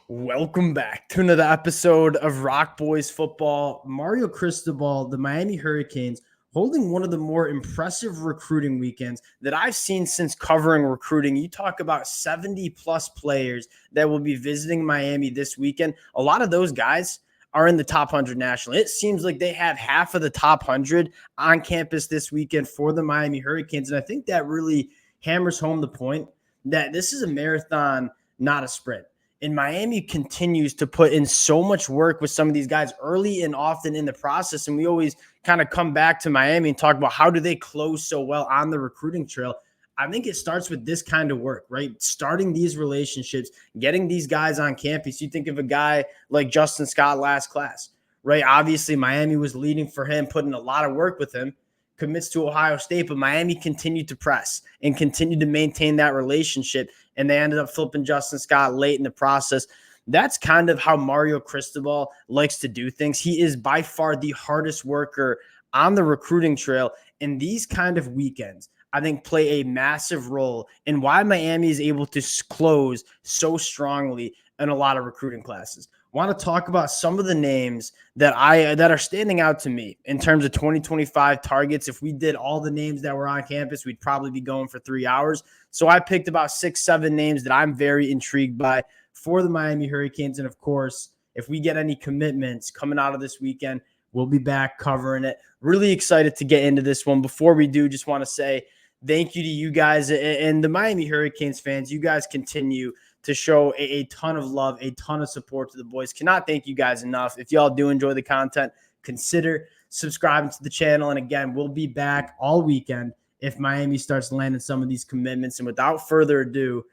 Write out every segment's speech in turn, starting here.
Welcome back to another episode of Rock Boys Football. Mario Cristobal, the Miami Hurricanes, holding one of the more impressive recruiting weekends that I've seen since covering recruiting. You talk about 70 plus players that will be visiting Miami this weekend. A lot of those guys are in the top 100 nationally. It seems like they have half of the top 100 on campus this weekend for the Miami Hurricanes. And I think that really hammers home the point that this is a marathon, not a sprint. And Miami continues to put in so much work with some of these guys early and often in the process. And we always kind of come back to Miami and talk about how do they close so well on the recruiting trail. I think it starts with this kind of work, right? Starting these relationships, getting these guys on campus. You think of a guy like Justin Scott last class, right? Obviously, Miami was leading for him, putting a lot of work with him, commits to Ohio State, but Miami continued to press and continued to maintain that relationship. And they ended up flipping Justin Scott late in the process. That's kind of how Mario Cristobal likes to do things. He is by far the hardest worker on the recruiting trail. And these kind of weekends, I think, play a massive role in why Miami is able to close so strongly in a lot of recruiting classes. Want to talk about some of the names that are standing out to me in terms of 2025 targets. If we did all the names that were on campus, we'd probably be going for 3 hours. So I picked about 6-7 names that I'm very intrigued by for the Miami Hurricanes. And of course, if we get any commitments coming out of this weekend, we'll be back covering it. Really excited to get into this one. Before we do, just want to say thank you to you guys and the Miami Hurricanes fans. You guys continue to show a ton of love, a ton of support to the boys. Cannot thank you guys enough. If y'all do enjoy the content, consider subscribing to the channel. And again, we'll be back all weekend if Miami starts landing some of these commitments. And without further ado,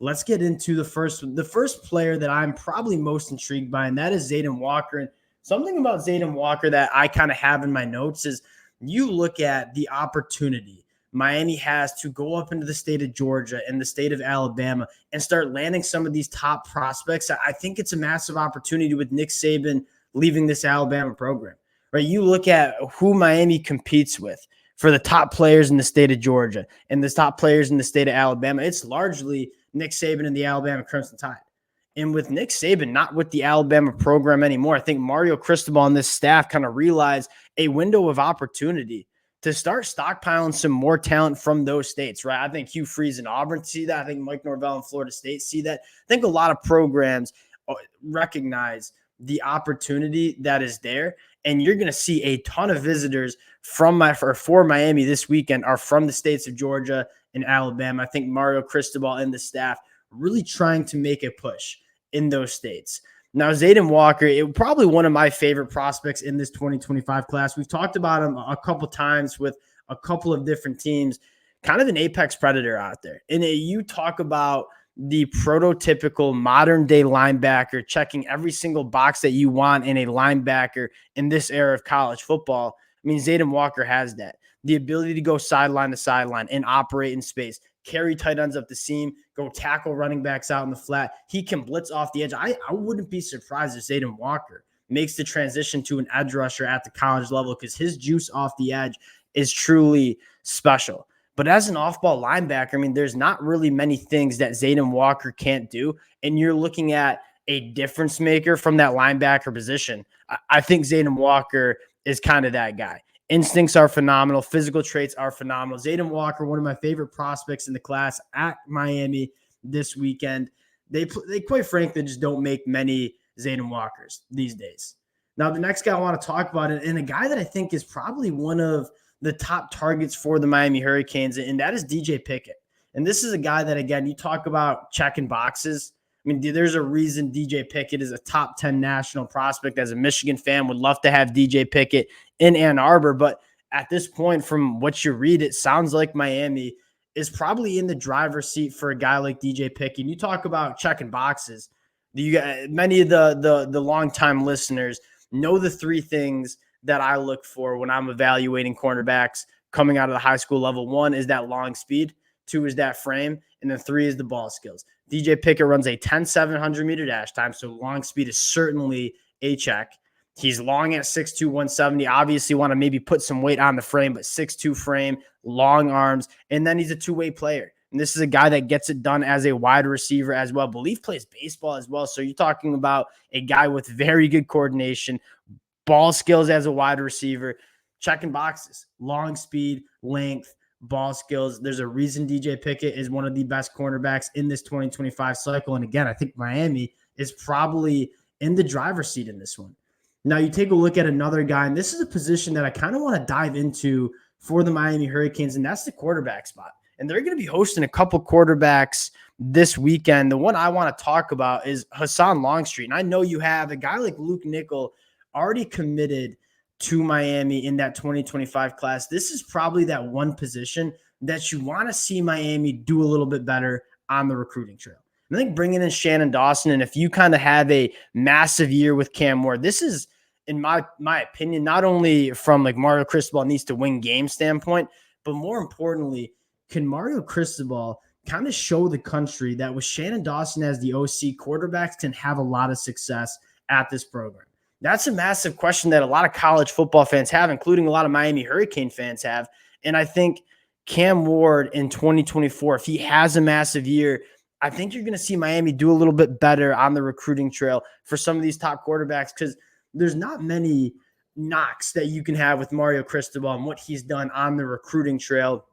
let's get into the first player that I'm probably most intrigued by, and that is Zaden Walker. And something about Zaden Walker that I kind of have in my notes is you look at the opportunity Miami has to go up into the state of Georgia and the state of Alabama and start landing some of these top prospects. I think it's a massive opportunity with Nick Saban leaving this Alabama program, right? You look at who Miami competes with for the top players in the state of Georgia and the top players in the state of Alabama. It's largely Nick Saban and the Alabama Crimson Tide. And with Nick Saban not with the Alabama program anymore, I think Mario Cristobal and this staff kind of realized a window of opportunity to start stockpiling some more talent from those states, right? I think Hugh Freeze in Auburn see that. I think Mike Norvell in Florida State see that. I think a lot of programs recognize the opportunity that is there, and you're going to see a ton of visitors for Miami this weekend are from the states of Georgia and Alabama. I think Mario Cristobal and the staff really trying to make a push in those states. Now, Zaden Walker, probably one of my favorite prospects in this 2025 class. We've talked about him a couple times with a couple of different teams, kind of an apex predator out there. And you talk about the prototypical modern-day linebacker checking every single box that you want in a linebacker in this era of college football. I mean, Zaden Walker has that. The ability to go sideline to sideline and operate in space, carry tight ends up the seam, go tackle running backs out in the flat. He can blitz off the edge. I wouldn't be surprised if Zaden Walker makes the transition to an edge rusher at the college level because his juice off the edge is truly special. But as an off-ball linebacker, I mean, there's not really many things that Zaden Walker can't do. And you're looking at a difference maker from that linebacker position. I think Zaden Walker is kind of that guy. Instincts are phenomenal. Physical traits are phenomenal. Zaden Walker, one of my favorite prospects in the class at Miami this weekend. They quite frankly just don't make many Zaden Walkers these days. Now, the next guy I want to talk about, and a guy that I think is probably one of the top targets for the Miami Hurricanes, and that is DJ Picket. And this is a guy that, again, you talk about checking boxes. I mean, there's a reason DJ Picket is a top 10 national prospect. As a Michigan fan, would love to have DJ Picket in Ann Arbor. But at this point, from what you read, it sounds like Miami is probably in the driver's seat for a guy like DJ Picket. And you talk about checking boxes. Many of the longtime listeners know the three things that I look for when I'm evaluating cornerbacks coming out of the high school level. One is that long speed. Two is that frame. And then three is the ball skills. DJ Picket runs a 10,700 meter dash time, so long speed is certainly a check. He's long at 6'2", 170. Obviously want to maybe put some weight on the frame, but 6'2" frame, long arms, and then he's a two-way player. And this is a guy that gets it done as a wide receiver as well. I believe plays baseball as well. So you're talking about a guy with very good coordination, ball skills as a wide receiver, checking boxes, long speed, length, ball skills. There's a reason DJ Pickett is one of the best cornerbacks in this 2025 cycle. And again, I think Miami is probably in the driver's seat in this one. Now you take a look at another guy, and this is a position that I kind of want to dive into for the Miami Hurricanes, and that's the quarterback spot. And they're going to be hosting a couple quarterbacks this weekend. The one I want to talk about is Hassan Longstre. And I know you have a guy like Luke Nickel already committed to Miami in that 2025 class. This is probably that one position that you want to see Miami do a little bit better on the recruiting trail. I think bringing in Shannon Dawson, and if you kind of have a massive year with Cam Moore, this is, in my opinion, not only from like Mario Cristobal needs to win game standpoint, but more importantly, can Mario Cristobal kind of show the country that with Shannon Dawson as the OC, quarterbacks can have a lot of success at this program? That's a massive question that a lot of college football fans have, including a lot of Miami Hurricane fans have. And I think Cam Ward in 2024, if he has a massive year, I think you're going to see Miami do a little bit better on the recruiting trail for some of these top quarterbacks, because there's not many knocks that you can have with Mario Cristobal and what he's done on the recruiting trail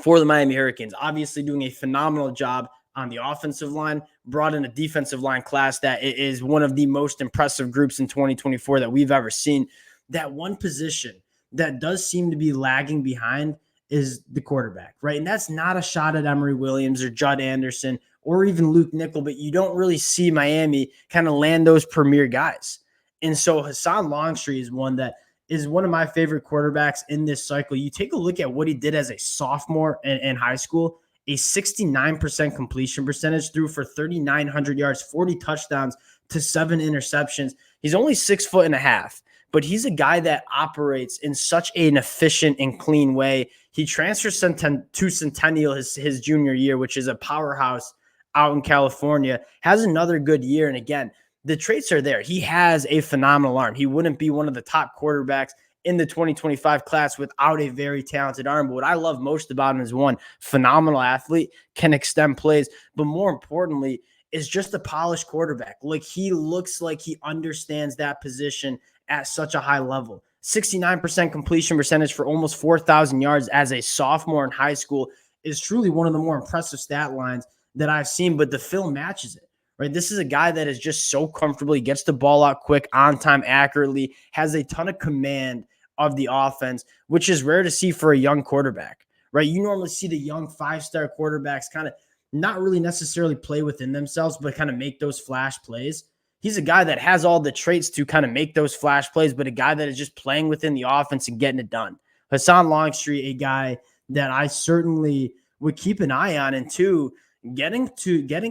for the Miami Hurricanes. Obviously doing a phenomenal job on the offensive line, brought in a defensive line class that is one of the most impressive groups in 2024 that we've ever seen. That one position that does seem to be lagging behind is the quarterback, right? And that's not a shot at Emory Williams or Judd Anderson or even Luke Nickel, but you don't really see Miami kind of land those premier guys. And so Hassan Longstre is one that is one of my favorite quarterbacks in this cycle. You take a look at what he did as a sophomore in high school, a 69% completion percentage, threw for 3,900 yards, 40 touchdowns to 7 interceptions. He's only 6'1.5", but he's a guy that operates in such an efficient and clean way. He transfers to Centennial his junior year, which is a powerhouse out in California, has another good year. And again, the traits are there. He has a phenomenal arm. He wouldn't be one of the top quarterbacks in the 2025 class without a very talented arm. But what I love most about him is, one, phenomenal athlete, can extend plays, but more importantly, is just a polished quarterback. Like, he looks like he understands that position at such a high level. 69% completion percentage for almost 4,000 yards as a sophomore in high school is truly one of the more impressive stat lines that I've seen, but the film matches it. Right, this is a guy that is just so comfortable. He gets the ball out quick, on time, accurately, has a ton of command of the offense, which is rare to see for a young quarterback. Right, you normally see the young 5-star quarterbacks kind of not really necessarily play within themselves, but kind of make those flash plays. He's a guy that has all the traits to kind of make those flash plays, but a guy that is just playing within the offense and getting it done. Hassan Longstre, a guy that I certainly would keep an eye on, and two, getting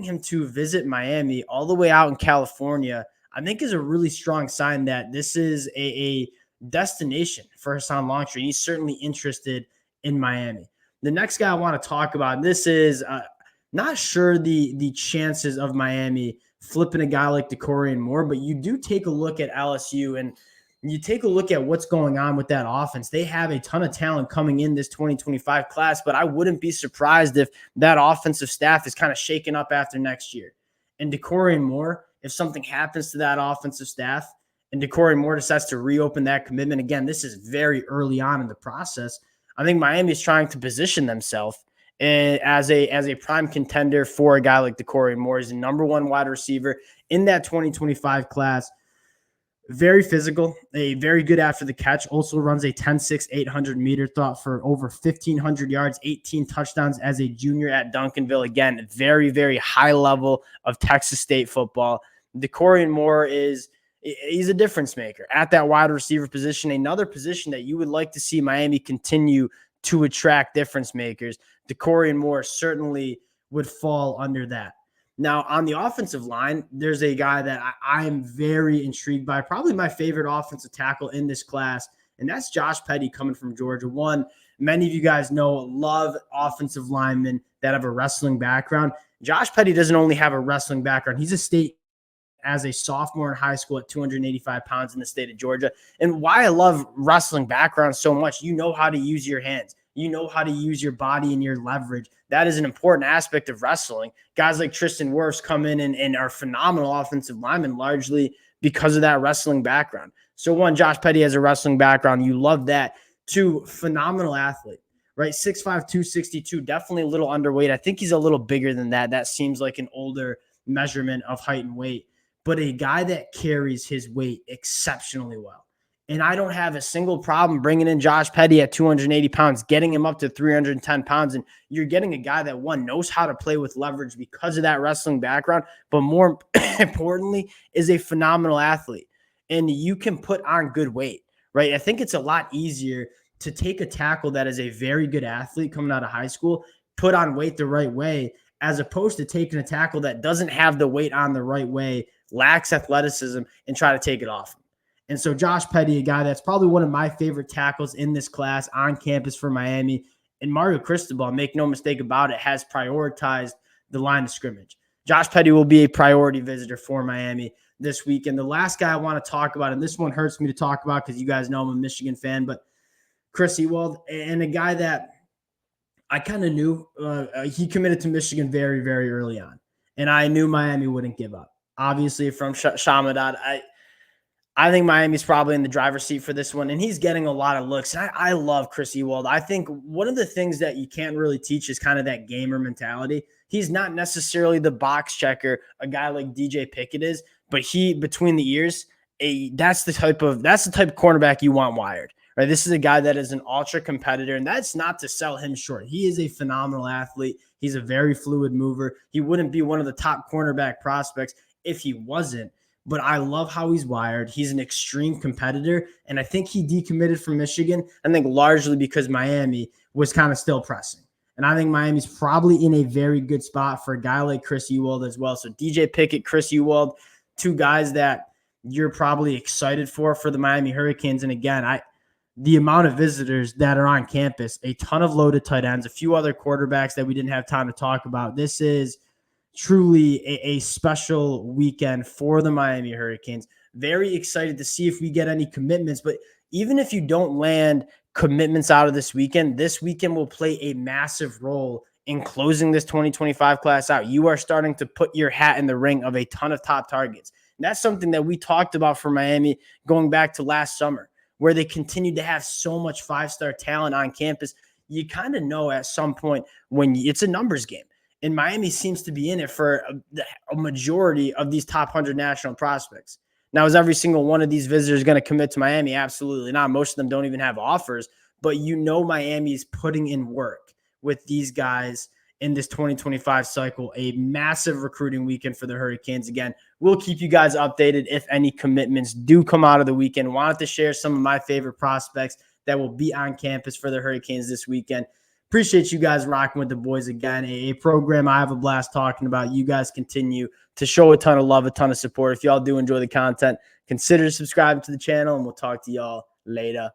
him to visit Miami all the way out in California, I think is a really strong sign that this is a destination for Hassan Longstre. He's certainly interested in Miami. The next guy I want to talk about, this is not sure the chances of Miami flipping a guy like Doran Moore, but you do take a look at LSU and you take a look at what's going on with that offense. They have a ton of talent coming in this 2025 class, but I wouldn't be surprised if that offensive staff is kind of shaken up after next year. And Doran Moore, if something happens to that offensive staff and Doran Moore decides to reopen that commitment, again, this is very early on in the process. I think Miami is trying to position themselves as a prime contender for a guy like Doran Moore. He's the number one wide receiver in that 2025 class. Very physical, a very good after the catch, also runs a 10.6, 800-meter thought for over 1,500 yards, 18 touchdowns as a junior at Duncanville. Again, very, very high level of Texas State football. Doran Moore he's a difference maker at that wide receiver position, another position that you would like to see Miami continue to attract difference makers. Doran Moore certainly would fall under that. Now, on the offensive line, there's a guy that I am very intrigued by, probably my favorite offensive tackle in this class, and that's Josh Petty coming from Georgia. One, many of you guys know, love offensive linemen that have a wrestling background. Josh Petty doesn't only have a wrestling background. He's a state as a sophomore in high school at 285 pounds in the state of Georgia. And why I love wrestling background so much, you know how to use your hands. You know how to use your body and your leverage that is an important aspect of wrestling. Guys like Tristan Wirfs come in and are phenomenal offensive linemen largely because of that wrestling background. So one, Josh Petty has a wrestling background. You love that. Two, phenomenal athlete, right? 6'5", 262, definitely a little underweight. I think he's a little bigger than that. That seems like an older measurement of height and weight, but a guy that carries his weight exceptionally well. And I don't have a single problem bringing in Josh Petty at 280 pounds, getting him up to 310 pounds. And you're getting a guy that, one, knows how to play with leverage because of that wrestling background, but more importantly, is a phenomenal athlete. And you can put on good weight, right? I think it's a lot easier to take a tackle that is a very good athlete coming out of high school, put on weight the right way, as opposed to taking a tackle that doesn't have the weight on the right way, lacks athleticism, and try to take it off him. And so Josh Petty, a guy that's probably one of my favorite tackles in this class on campus for Miami, and Mario Cristobal, make no mistake about it, has prioritized the line of scrimmage. Josh Petty will be a priority visitor for Miami this week. And the last guy I want to talk about, and this one hurts me to talk about because you guys know I'm a Michigan fan, but Chris Ewald, and a guy that I kind of knew. He committed to Michigan very, very early on, and I knew Miami wouldn't give up. Obviously, from Shamadad, I think Miami's probably in the driver's seat for this one, and he's getting a lot of looks. And I love Chris Ewald. I think one of the things that you can't really teach is kind of that gamer mentality. He's not necessarily the box checker a guy like DJ Pickett is, but he, between the ears, that's the type of cornerback you want wired. Right? This is a guy that is an ultra competitor, and that's not to sell him short. He is a phenomenal athlete. He's a very fluid mover. He wouldn't be one of the top cornerback prospects if he wasn't. But I love how he's wired. He's an extreme competitor, and I think he decommitted from Michigan, I think largely because Miami was kind of still pressing. And I think Miami's probably in a very good spot for a guy like Chris Ewald as well. So DJ Pickett, Chris Ewald, two guys that you're probably excited for the Miami Hurricanes. And again, the amount of visitors that are on campus, a ton of loaded tight ends, a few other quarterbacks that we didn't have time to talk about. This is truly a special weekend for the Miami Hurricanes. Very excited to see if we get any commitments. But even if you don't land commitments out of this weekend will play a massive role in closing this 2025 class out. You are starting to put your hat in the ring of a ton of top targets. And that's something that we talked about for Miami going back to last summer, where they continued to have so much five-star talent on campus. You kind of know at some point when it's a numbers game. And Miami seems to be in it for a majority of these top 100 national prospects. Now, is every single one of these visitors going to commit to Miami? Absolutely not. Most of them don't even have offers. But you know Miami is putting in work with these guys in this 2025 cycle. A massive recruiting weekend for the Hurricanes. Again, we'll keep you guys updated if any commitments do come out of the weekend. Wanted to share some of my favorite prospects that will be on campus for the Hurricanes this weekend. Appreciate you guys rocking with the boys again. A program I have a blast talking about. You guys continue to show a ton of love, a ton of support. If y'all do enjoy the content, consider subscribing to the channel, and we'll talk to y'all later.